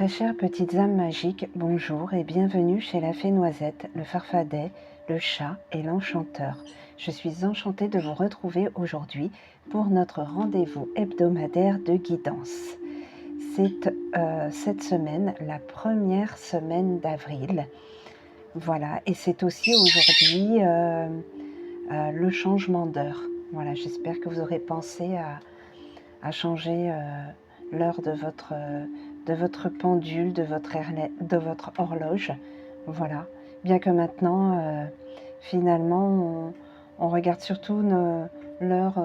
très chères petites âmes magiques, bonjour et bienvenue chez la Fée Noisette, le Farfadet, le chat et l'enchanteur. Je suis enchantée de vous retrouver aujourd'hui pour notre rendez-vous hebdomadaire de guidance. C'est cette semaine, la première semaine d'avril. Voilà, et c'est aussi aujourd'hui le changement d'heure. Voilà, j'espère que vous aurez pensé à changer l'heure de votre pendule, de votre horloge. Voilà, bien que maintenant, finalement, on regarde surtout l'heure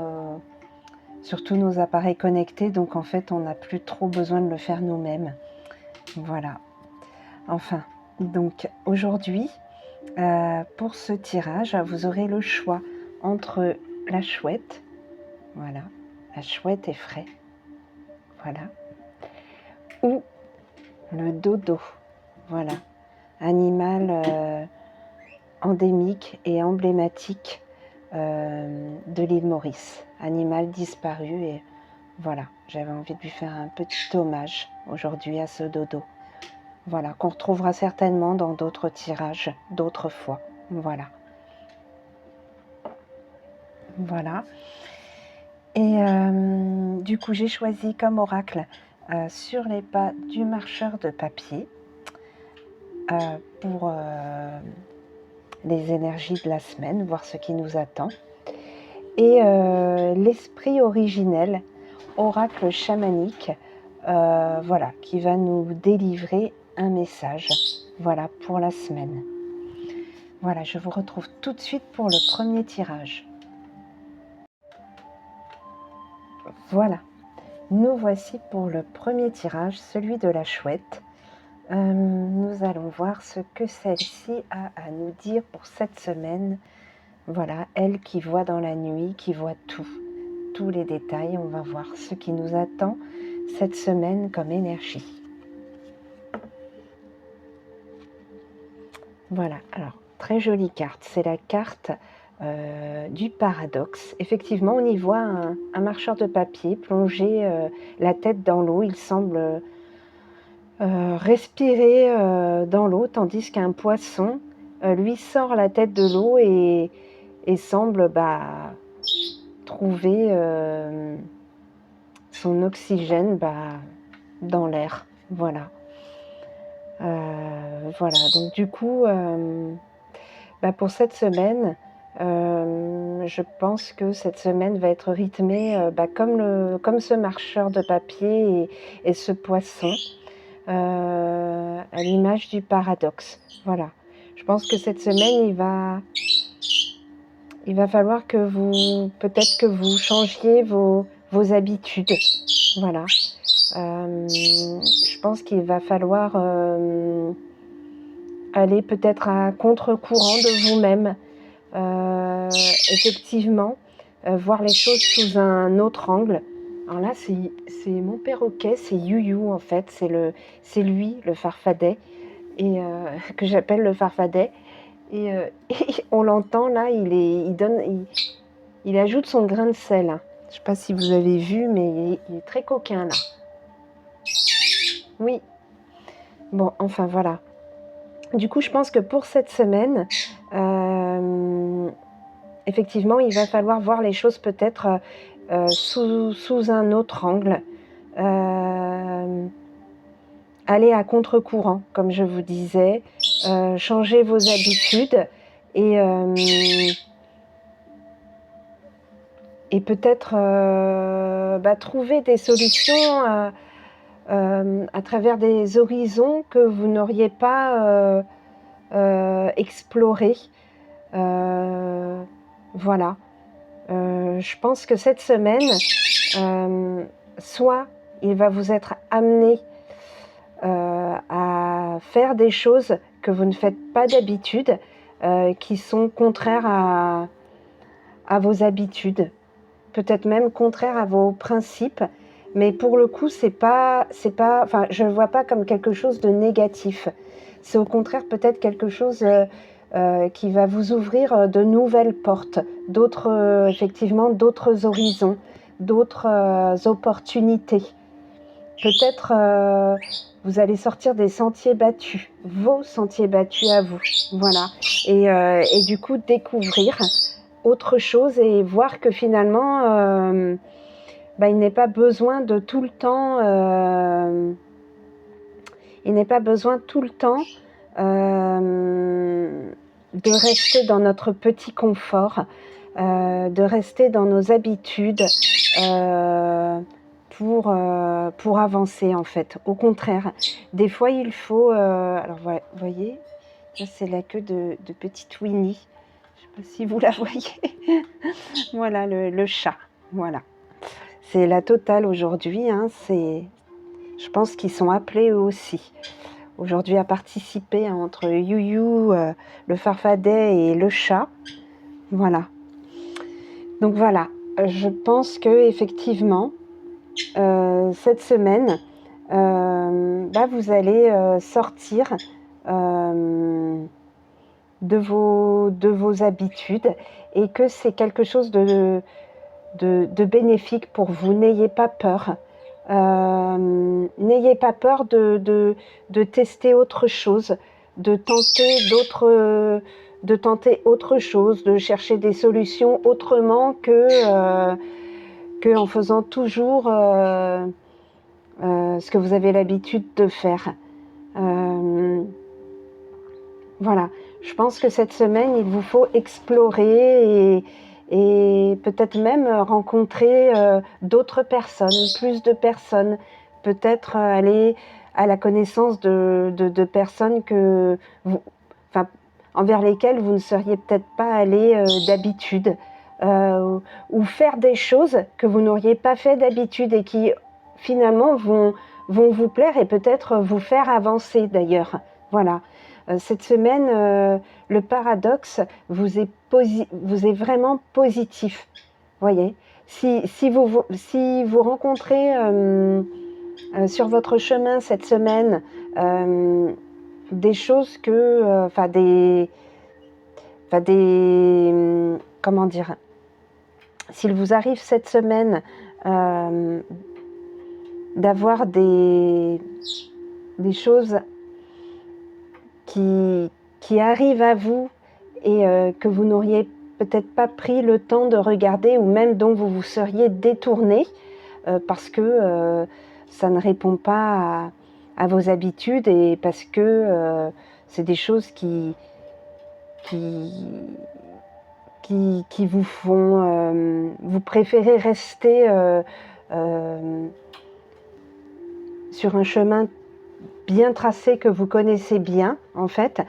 sur tous nos appareils connectés, donc en fait, on n'a plus trop besoin de le faire nous-mêmes. Voilà. Enfin, donc aujourd'hui, pour ce tirage, vous aurez le choix entre la chouette, voilà, la chouette est frais, voilà, ou le dodo, voilà, animal endémique et emblématique de l'île Maurice, animal disparu, et voilà, j'avais envie de lui faire un petit hommage aujourd'hui à ce dodo. Voilà, qu'on retrouvera certainement dans d'autres tirages, d'autres fois. Voilà. Voilà. Et du coup, j'ai choisi comme oracle sur les pas du marcheur de papier pour les énergies de la semaine, voir ce qui nous attend. Et l'esprit originel, oracle chamanique, voilà, qui va nous délivrer un message, voilà, pour la semaine. Voilà, je vous retrouve tout de suite pour le premier tirage. Voilà, nous voici pour le premier tirage, celui de la chouette. Nous allons voir ce que celle-ci a à nous dire pour cette semaine. Voilà, elle qui voit dans la nuit, qui voit tous les détails. On va voir ce qui nous attend cette semaine comme énergie. Voilà, alors, très jolie carte. C'est la carte du paradoxe. Effectivement, on y voit un marcheur de papier plonger la tête dans l'eau. Il semble respirer dans l'eau, tandis qu'un poisson, lui, sort la tête de l'eau et semble trouver son oxygène dans l'air. Voilà. Voilà, donc du coup, pour cette semaine, je pense que cette semaine va être rythmée comme ce marcheur de papier et ce poisson, à l'image du paradoxe. Voilà. Je pense que cette semaine, il va falloir que peut-être que vous changiez vos habitudes. Voilà. Je pense qu'il va falloir aller peut-être à contre-courant de vous-même. Effectivement, voir les choses sous un autre angle. Alors là, c'est mon perroquet, c'est Youyou en fait, c'est lui, le farfadet, et que j'appelle le farfadet. Et on l'entend là, il ajoute son grain de sel. Hein. Je ne sais pas si vous avez vu, mais il est très coquin là. Oui. Bon, enfin voilà. Du coup, je pense que pour cette semaine, effectivement, il va falloir voir les choses peut-être sous un autre angle. Aller à contre-courant, comme je vous disais. Changer vos habitudes et peut-être trouver des solutions à travers des horizons que vous n'auriez pas explorés. Voilà. Je pense que cette semaine, soit il va vous être amené à faire des choses que vous ne faites pas d'habitude, qui sont contraires à vos habitudes, peut-être même contraires à vos principes, mais pour le coup, enfin, je ne le vois pas comme quelque chose de négatif. C'est au contraire peut-être quelque chose qui va vous ouvrir de nouvelles portes, effectivement, d'autres horizons, d'autres opportunités. peut-être vous allez sortir des sentiers battus, vos sentiers battus à vous, voilà, et du coup découvrir autre chose et voir que finalement il n'est pas besoin de tout le temps de rester dans notre petit confort, de rester dans nos habitudes pour avancer en fait. Au contraire, des fois il faut... alors vous voyez, ça c'est la queue de petite Winnie. Je ne sais pas si vous la voyez. Voilà le chat. Voilà. C'est la totale aujourd'hui. Hein, je pense qu'ils sont appelés eux aussi. Aujourd'hui à participer entre Youyou, le farfadet et le chat. Voilà. Donc voilà, je pense que effectivement, cette semaine, vous allez sortir de vos habitudes et que c'est quelque chose de bénéfique pour vous. N'ayez pas peur. N'ayez pas peur de tester autre chose, de tenter autre chose, de chercher des solutions autrement que en faisant toujours ce que vous avez l'habitude de faire. Voilà, je pense que cette semaine, il vous faut explorer et peut-être même rencontrer d'autres personnes, plus de personnes, peut-être aller à la connaissance de personnes envers lesquelles vous ne seriez peut-être pas allé d'habitude, ou faire des choses que vous n'auriez pas fait d'habitude et qui finalement vont vous plaire et peut-être vous faire avancer d'ailleurs. Voilà. Cette semaine, le paradoxe vous est vraiment positif. Voyez, si vous rencontrez sur votre chemin cette semaine des choses comment dire, s'il vous arrive cette semaine d'avoir des choses qui arrivent à vous et que vous n'auriez peut-être pas pris le temps de regarder ou même dont vous vous seriez détourné parce que ça ne répond pas à vos habitudes et parce que c'est des choses qui vous font... vous préférez rester sur un chemin bien tracé que vous connaissez bien, en fait,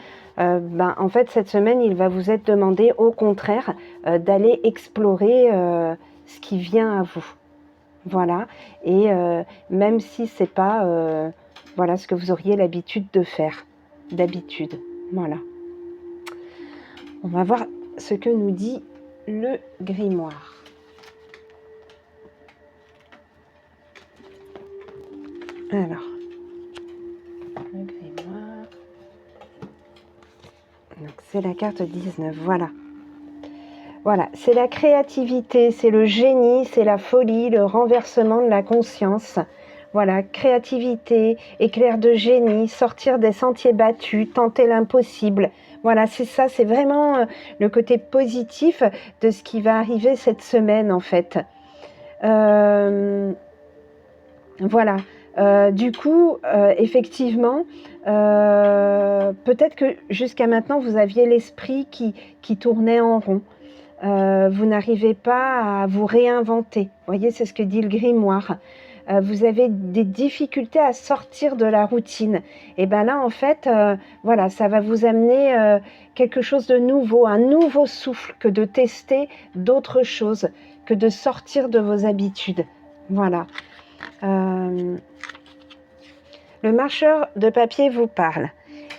cette semaine, il va vous être demandé, au contraire, d'aller explorer ce qui vient à vous. Voilà. Et même si c'est pas ce que vous auriez l'habitude de faire, d'habitude. Voilà. On va voir ce que nous dit le grimoire. Alors, le grimoire. Donc c'est la carte 19, voilà. Voilà, c'est la créativité, c'est le génie, c'est la folie, le renversement de la conscience. Voilà, créativité, éclair de génie, sortir des sentiers battus, tenter l'impossible. Voilà, c'est ça, c'est vraiment le côté positif de ce qui va arriver cette semaine en fait. Voilà. Du coup, effectivement, peut-être que jusqu'à maintenant, vous aviez l'esprit qui tournait en rond. Vous n'arrivez pas à vous réinventer. Vous voyez, c'est ce que dit le grimoire. Vous avez des difficultés à sortir de la routine. Et bien là, en fait, voilà, ça va vous amener quelque chose de nouveau, un nouveau souffle, que de tester d'autres choses, que de sortir de vos habitudes. Voilà. Le marcheur de papier vous parle.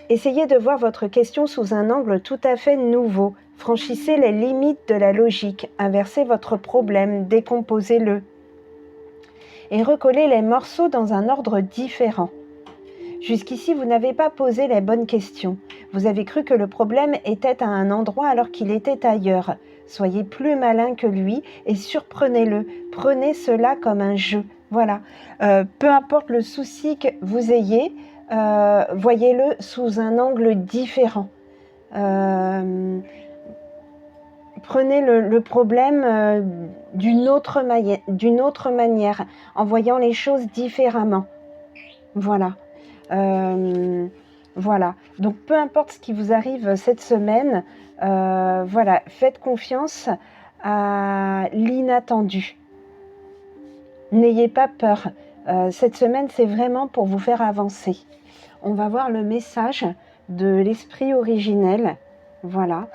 Essayez de voir votre question sous un angle tout à fait nouveau. Franchissez les limites de la logique. Inversez votre problème, décomposez-le. Et recollez les morceaux dans un ordre différent. Jusqu'ici, vous n'avez pas posé les bonnes questions. Vous avez cru que le problème était à un endroit alors qu'il était ailleurs. Soyez plus malin que lui et surprenez-le. Prenez cela comme un jeu. Voilà. Peu importe le souci que vous ayez, voyez-le sous un angle différent. Prenez le problème d'une autre manière, en voyant les choses différemment. Voilà. Voilà. Donc, peu importe ce qui vous arrive cette semaine, voilà, faites confiance à l'inattendu. N'ayez pas peur. Cette semaine, c'est vraiment pour vous faire avancer. On va voir le message de l'esprit originel. Voilà.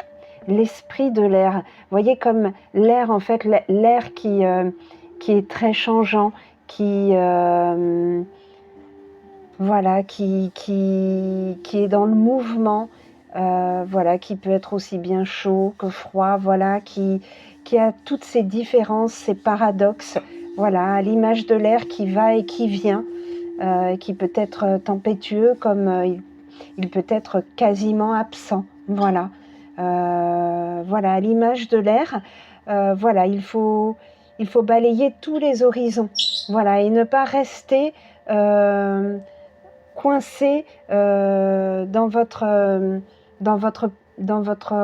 L'esprit de l'air. Voyez comme l'air, en fait, l'air qui est très changeant, voilà, qui est dans le mouvement, voilà, qui peut être aussi bien chaud que froid, voilà, qui a toutes ces différences, ces paradoxes, voilà, à l'image de l'air qui va et qui vient, qui peut être tempétueux comme il peut être quasiment absent, voilà. Voilà, à l'image de l'air, voilà, il faut balayer tous les horizons, voilà, et ne pas rester coincé dans votre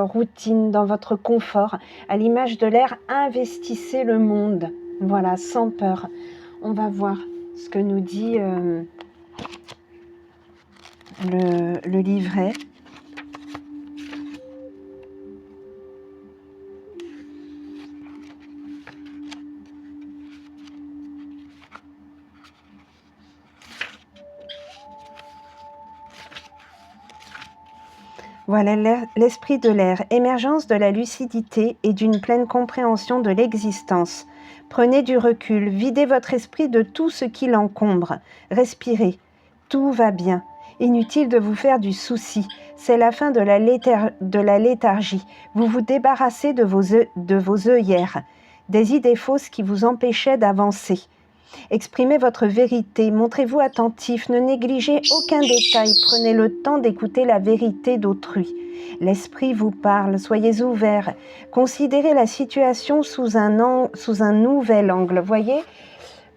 routine, dans votre confort. À l'image de l'air, investissez le monde, voilà, sans peur. On va voir ce que nous dit le livret. Voilà l'esprit de l'air, émergence de la lucidité et d'une pleine compréhension de l'existence. Prenez du recul, videz votre esprit de tout ce qui l'encombre. Respirez, tout va bien. Inutile de vous faire du souci, c'est la fin de la léthargie. Vous vous débarrassez de vos œillères, des idées fausses qui vous empêchaient d'avancer. Exprimez votre vérité, montrez-vous attentif, ne négligez aucun détail, prenez le temps d'écouter la vérité d'autrui. L'esprit vous parle, soyez ouverts, considérez la situation sous un nouvel angle. Voyez,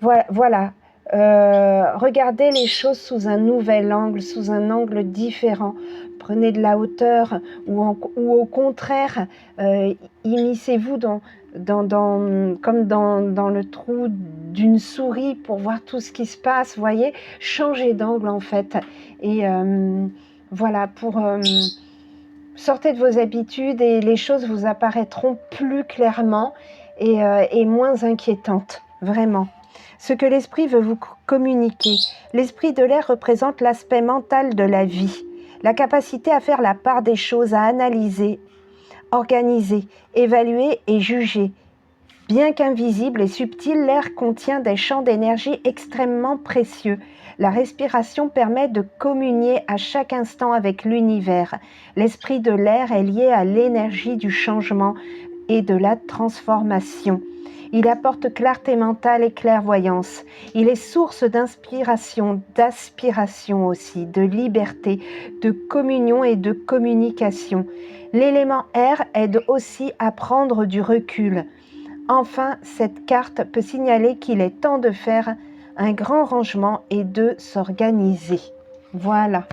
voilà. Regardez les choses sous un nouvel angle, sous un angle différent. Prenez de la hauteur ou au contraire, immiscez-vous comme dans le trou d'une souris pour voir tout ce qui se passe, voyez, changez d'angle en fait. Et voilà, sortez de vos habitudes et les choses vous apparaîtront plus clairement et moins inquiétantes, vraiment. Ce que l'esprit veut vous communiquer. L'esprit de l'air représente l'aspect mental de la vie, la capacité à faire la part des choses, à analyser, organiser, évaluer et juger. Bien qu'invisible et subtil, l'air contient des champs d'énergie extrêmement précieux. La respiration permet de communier à chaque instant avec l'univers. L'esprit de l'air est lié à l'énergie du changement et de la transformation. Il apporte clarté mentale et clairvoyance. Il est source d'inspiration, d'aspiration aussi, de liberté, de communion et de communication. L'élément air aide aussi à prendre du recul. Enfin, cette carte peut signaler qu'il est temps de faire un grand rangement et de s'organiser. Voilà.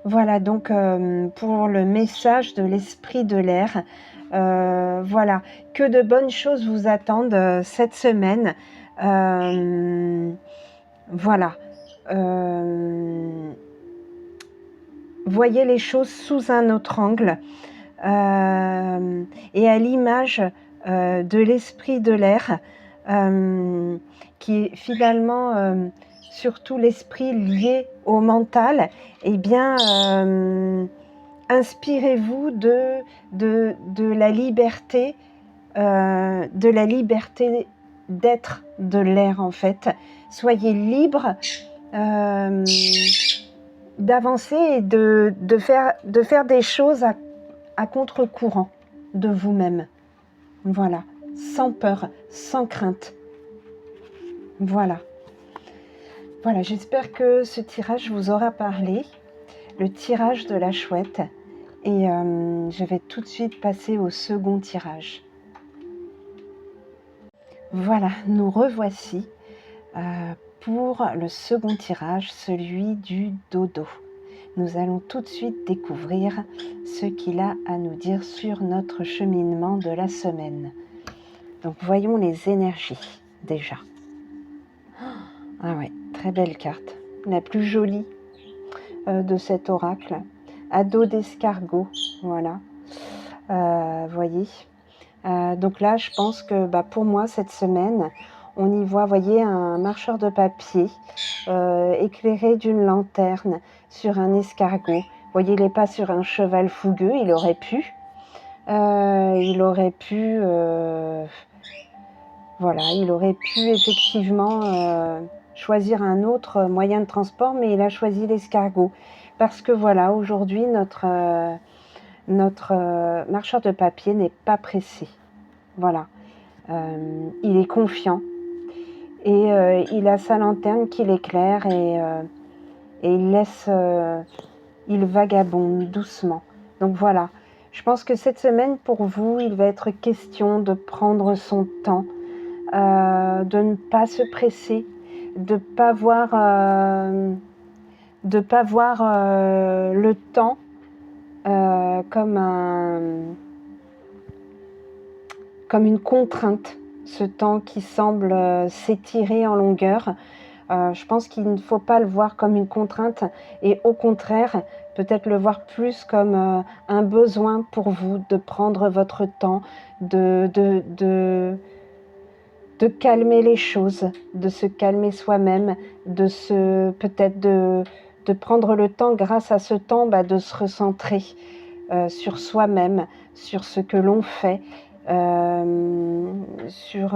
Voilà donc pour le message de l'esprit de l'air. Voilà, que de bonnes choses vous attendent cette semaine. Voilà. Voyez les choses sous un autre angle. Et à l'image de l'esprit de l'air, qui est finalement surtout l'esprit lié au mental, eh bien, inspirez-vous de la liberté d'être de l'air en fait. Soyez libre d'avancer et de faire des choses à contre-courant de vous-même. Voilà, sans peur, sans crainte. Voilà. Voilà, j'espère que ce tirage vous aura parlé. Le tirage de la chouette. Et je vais tout de suite passer au second tirage. Voilà, nous revoici. pour le second tirage, celui du dodo. Nous allons tout de suite découvrir ce qu'il a à nous dire sur notre cheminement de la semaine. Donc voyons les énergies déjà. Ah ouais, très belle carte. La plus jolie de cet oracle. À dos d'escargot, voilà. Voyez. Donc là, je pense que pour moi, cette semaine, on y voit, voyez, un marcheur de papier éclairé d'une lanterne sur un escargot. Voyez, il n'est pas sur un cheval fougueux, il aurait pu. Voilà, il aurait pu effectivement choisir un autre moyen de transport, mais il a choisi l'escargot. Parce que voilà, aujourd'hui, notre marcheur de papier n'est pas pressé. Voilà. Il est confiant et il a sa lanterne qui l'éclaire et il vagabonde doucement. Donc voilà, je pense que cette semaine pour vous, il va être question de prendre son temps, de ne pas se presser, de pas voir le temps comme une contrainte, ce temps qui semble s'étirer en longueur. Je pense qu'il ne faut pas le voir comme une contrainte et au contraire, peut-être le voir plus comme un besoin pour vous de prendre votre temps, de calmer les choses, de se calmer soi-même, peut-être de prendre le temps, grâce à ce temps, de se recentrer sur soi-même, sur ce que l'on fait, sur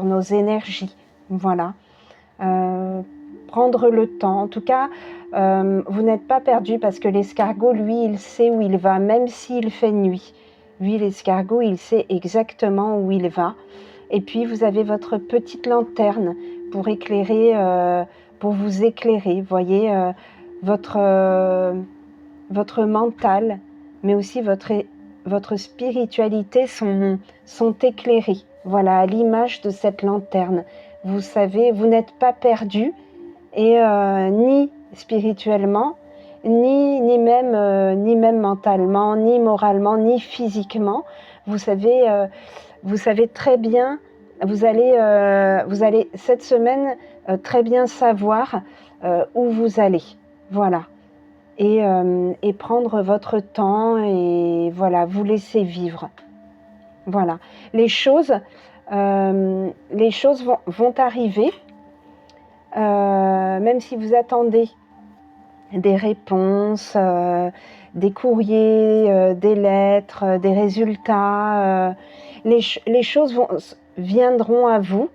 nos énergies. Voilà. Prendre le temps. En tout cas, vous n'êtes pas perdu parce que l'escargot, lui, il sait où il va, même s'il fait nuit. Lui, l'escargot, il sait exactement où il va. Et puis, vous avez votre petite lanterne pour éclairer, pour vous éclairer. Vous voyez, votre mental, mais aussi votre spiritualité sont éclairés. Voilà, à l'image de cette lanterne. Vous savez, vous n'êtes pas perdu, et ni spirituellement, ni même mentalement, ni moralement, ni physiquement. Vous savez très bien, vous allez cette semaine très bien savoir où vous allez. Voilà. Et prendre votre temps et voilà, vous laisser vivre. Voilà. Les choses vont arriver, même si vous attendez des réponses, des courriers, des lettres, des résultats. Les choses viendront à vous,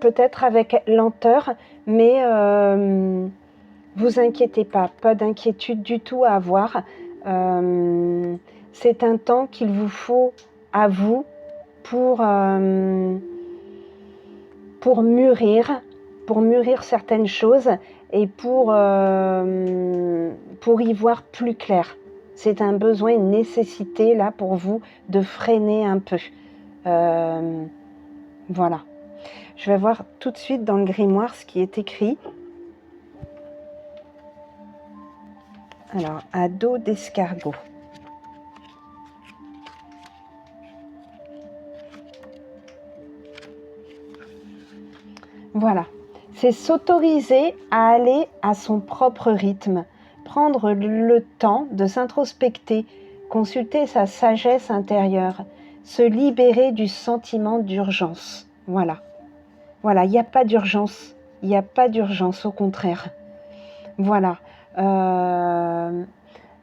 peut-être avec lenteur, mais vous inquiétez pas d'inquiétude du tout à avoir. C'est un temps qu'il vous faut à vous pour mûrir certaines choses et pour y voir plus clair. C'est un besoin, une nécessité là pour vous de freiner un peu. Voilà. Je vais voir tout de suite dans le grimoire ce qui est écrit. Alors, à dos d'escargot. Voilà. C'est s'autoriser à aller à son propre rythme, prendre le temps de s'introspecter, consulter sa sagesse intérieure, se libérer du sentiment d'urgence. Voilà. Voilà, il n'y a pas d'urgence. Il n'y a pas d'urgence, au contraire. Voilà.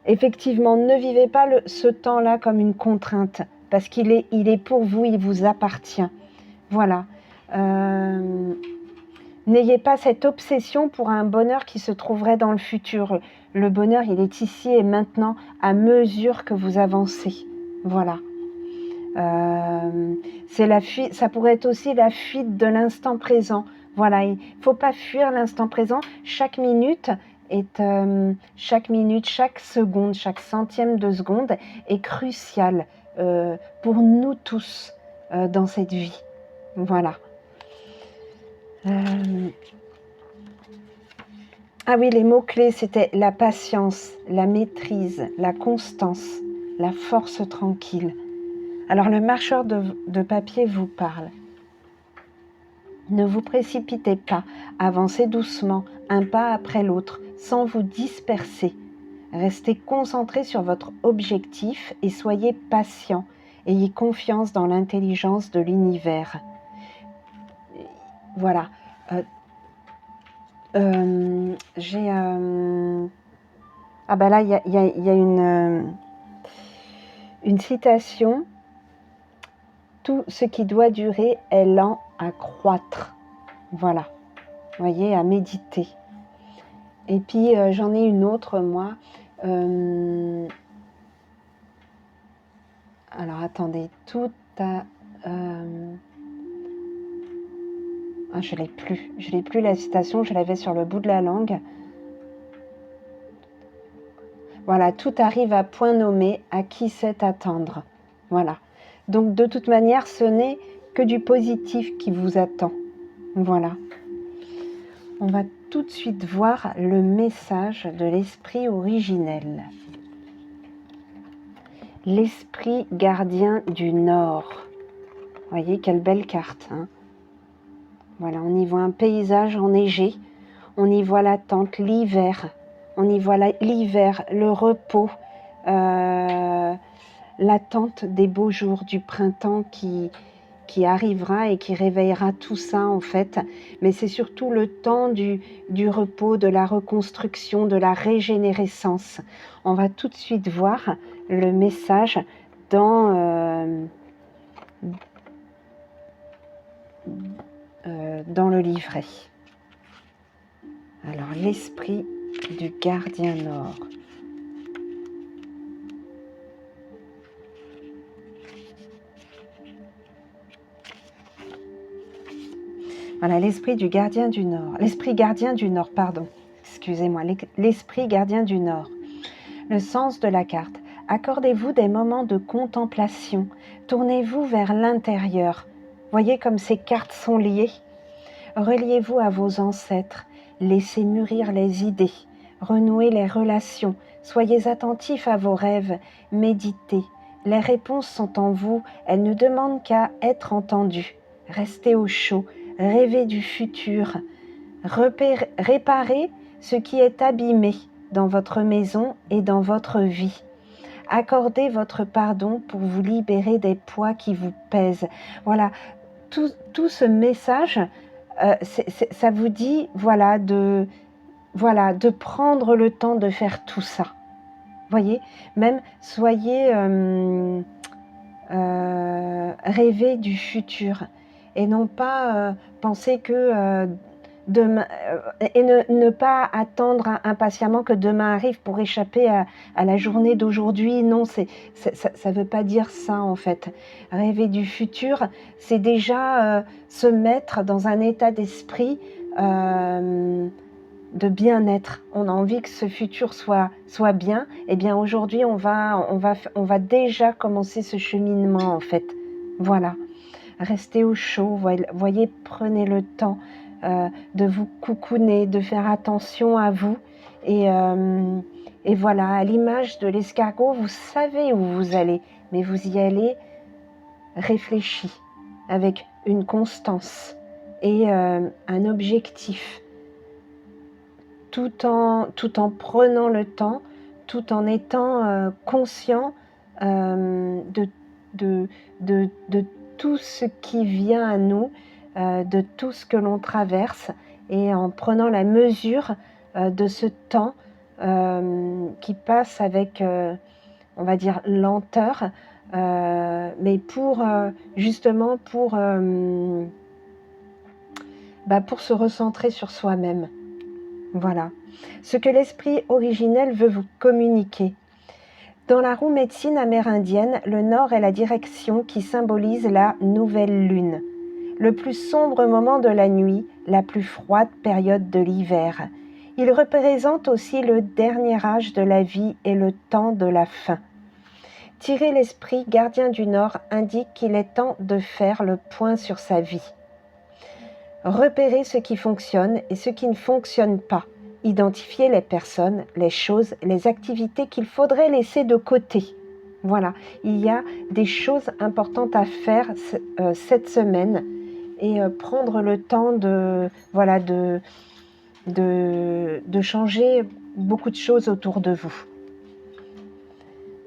Effectivement, ne vivez pas ce temps-là comme une contrainte, parce qu'il est pour vous, il vous appartient. Voilà. N'ayez pas cette obsession pour un bonheur qui se trouverait dans le futur. Le bonheur, il est ici et maintenant, à mesure que vous avancez. Voilà. C'est la fuite, ça pourrait être aussi la fuite de l'instant présent. Voilà, il ne faut pas fuir l'instant présent. Chaque minute, chaque seconde, chaque centième de seconde est cruciale pour nous tous dans cette vie. Voilà. Ah oui, les mots-clés, c'était la patience, la maîtrise, la constance, la force tranquille. Alors le marcheur de papier vous parle. Ne vous précipitez pas, avancez doucement, un pas après l'autre, sans vous disperser. Restez concentré sur votre objectif et soyez patient. Ayez confiance dans l'intelligence de l'univers. Voilà. J'ai... Ah ben là, il y a une citation. Tout ce qui doit durer est lent à croître. Voilà. Vous voyez, à méditer. Et puis, j'en ai une autre, moi. Alors, attendez. Tout à... Ah, je ne l'ai plus. Je l'ai plus, la citation. Je l'avais sur le bout de la langue. Voilà. Tout arrive à point nommé. À qui sait attendre. Voilà. Donc, de toute manière, ce n'est que du positif qui vous attend. Voilà. On va tout de suite voir le message de l'esprit originel. L'esprit gardien du Nord. Vous voyez, quelle belle carte. Hein? Voilà, on y voit un paysage enneigé. On y voit la tente, l'hiver. On y voit l'hiver, le repos. L'attente des beaux jours du printemps qui arrivera et qui réveillera tout ça en fait. Mais c'est surtout le temps du repos, de la reconstruction, de la régénérescence. On va tout de suite voir le message dans le livret. Alors, l'esprit du gardien Nord. Voilà, l'esprit du gardien du Nord. L'esprit gardien du Nord, pardon. Excusez-moi, l'esprit gardien du Nord. Le sens de la carte. Accordez-vous des moments de contemplation. Tournez-vous vers l'intérieur. Voyez comme ces cartes sont liées. Reliez-vous à vos ancêtres. Laissez mûrir les idées. Renouez les relations. Soyez attentifs à vos rêves. Méditez. Les réponses sont en vous. Elles ne demandent qu'à être entendues. Restez au chaud. Rêvez du futur. Réparez ce qui est abîmé dans votre maison et dans votre vie. Accordez votre pardon pour vous libérer des poids qui vous pèsent. Voilà, tout ce message, ça vous dit de prendre le temps de faire tout ça. Voyez, même soyez rêvez du futur et non pas penser que demain, et ne pas attendre impatiemment que demain arrive pour échapper à la journée d'aujourd'hui. Non, ça ne veut pas dire ça en fait. Rêver du futur, c'est déjà se mettre dans un état d'esprit de bien-être. On a envie que ce futur soit bien. Eh bien aujourd'hui, on va déjà commencer ce cheminement en fait. Voilà. Restez au chaud. Voyez, prenez le temps de vous coucouner, de faire attention à vous. Et voilà, à l'image de l'escargot, vous savez où vous allez, mais vous y allez réfléchi, avec une constance et un objectif, tout en prenant le temps, tout en étant conscient de tout ce qui vient à nous, de tout ce que l'on traverse, et en prenant la mesure de ce temps qui passe avec, on va dire, lenteur, mais justement pour se recentrer sur soi-même. Voilà. Ce que l'esprit originel veut vous communiquer. Dans la roue médecine amérindienne, le nord est la direction qui symbolise la nouvelle lune. Le plus sombre moment de la nuit, la plus froide période de l'hiver. Il représente aussi le dernier âge de la vie et le temps de la fin. Tirer l'esprit gardien du Nord indique qu'il est temps de faire le point sur sa vie. Repérer ce qui fonctionne et ce qui ne fonctionne pas. Identifier les personnes, les choses, les activités qu'il faudrait laisser de côté. Voilà, il y a des choses importantes à faire cette semaine et prendre le temps de changer beaucoup de choses autour de vous.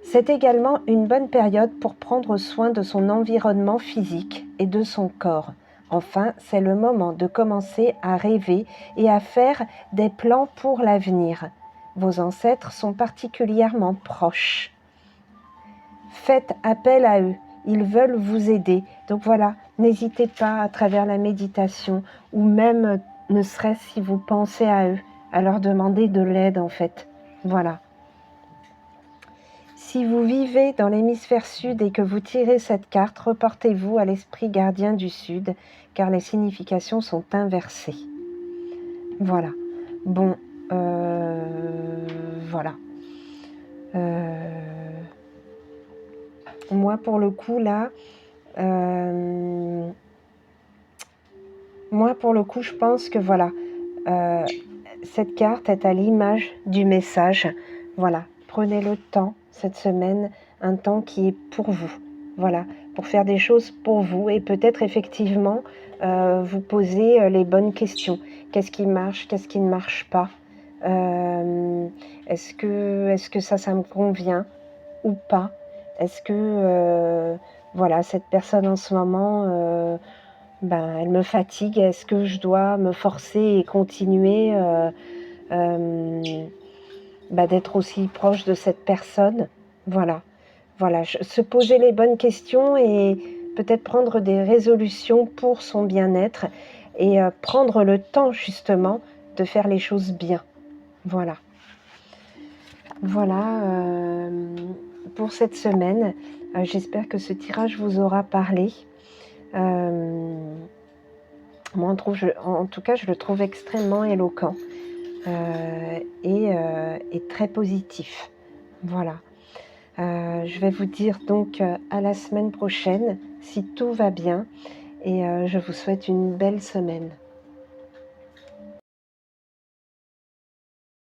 C'est également une bonne période pour prendre soin de son environnement physique et de son corps. Enfin, c'est le moment de commencer à rêver et à faire des plans pour l'avenir. Vos ancêtres sont particulièrement proches. Faites appel à eux, ils veulent vous aider. Donc voilà, n'hésitez pas à travers la méditation ou même ne serait-ce si vous pensez à eux, à leur demander de l'aide en fait. Voilà. Si vous vivez dans l'hémisphère sud et que vous tirez cette carte, reportez-vous à l'esprit gardien du sud, car les significations sont inversées. Voilà. Bon, voilà. Moi, pour le coup, là, je pense que voilà, cette carte est à l'image du message. Voilà, prenez le temps cette semaine, un temps qui est pour vous. Voilà, pour faire des choses pour vous et peut-être effectivement vous poser les bonnes questions. Qu'est-ce qui marche, qu'est-ce qui ne marche pas? Est-ce que ça me convient ou pas? Est-ce que voilà, cette personne en ce moment elle me fatigue, est-ce que je dois me forcer et continuer d'être aussi proche de cette personne? Voilà, se poser les bonnes questions et peut-être prendre des résolutions pour son bien-être et prendre le temps justement de faire les choses bien. Voilà pour cette semaine. J'espère que ce tirage vous aura parlé. Moi, en tout cas, je le trouve extrêmement éloquent et très positif. Voilà. Je vais vous dire donc à la semaine prochaine, si tout va bien, et je vous souhaite une belle semaine.